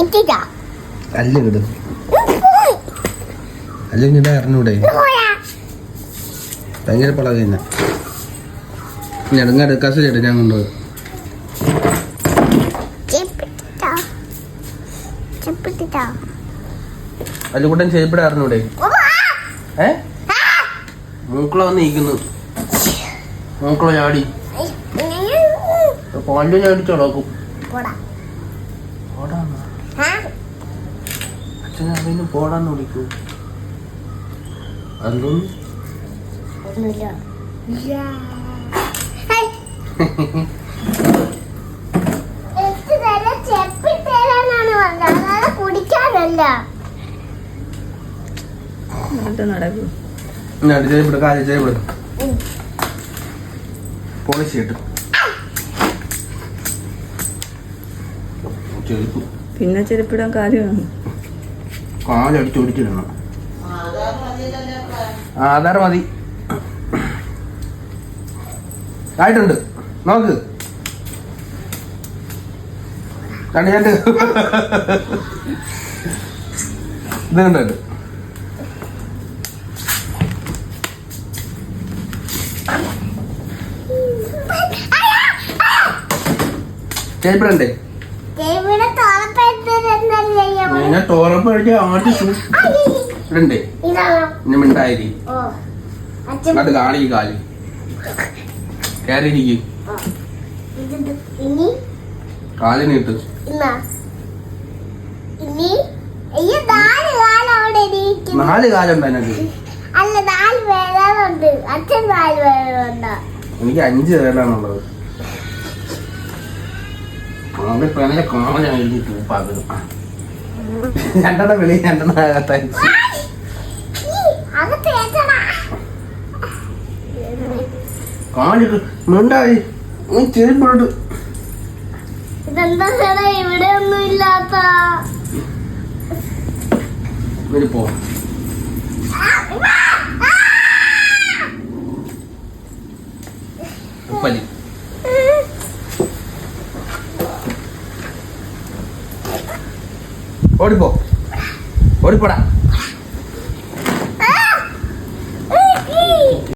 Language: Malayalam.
അല്ല ഇട് അല്ലെങ്കിൽ അറിഞ്ഞൂടെ ഭയങ്കര പളക തന്നെ ഞെടുങ്ങാട് കസ ഞാൻ കൊണ്ടുപോയി അല്ലുകൂട്ടൻ ചെയ്യപ്പെടാ അറിഞ്ഞൂടെ മൂക്കള വന്ന് ഇരിക്കുന്നു മൂക്കള ചാടി പാലും ചാടിച്ചോളാക്കും അച്ഛനും പോടാന്ന് വിളിക്കൂ അതൊന്നും നടക്കും പോളിഷ് ചെയ്തിട്ട് പിന്നെ ചെരുപ്പിടാൻ കാര്യമാണ് കാലടിച്ചോടിച്ചിടണം ആധാർ മതി ആയിട്ടുണ്ട് നോക്ക് കണ്ടിട്ട് ഇത് കണ്ടിട്ട് ചേപ്പിടണ്ടേ ഞാൻ തോറപ്പ് കഴിച്ചാൽ ആദ്യം ഇടണ്ടേ ഇനി മിണ്ടായി അത് കാണി കാല് കയറിയിരിക്കും കാലിന് ഇട്ട് നാല് കാലുണ്ട് അതിനകത്ത് എനിക്ക് 5 പേരാണുള്ളത് അവന്റെ കോമനാണ് എഴുതി തൂപ്പാക്കുന്നു രണ്ടെണ്ണം വെളി രണ്ടെണ്ണം അകത്തടിച്ച് കാണിട്ട് മിണ്ടായി ചെരുപ്പോട്ട് ഇവിടെ ഒന്നും ഇല്ലാത്ത പോ ഉപ്പലി ഓടിപ്പോ ഓടിപ്പോടാ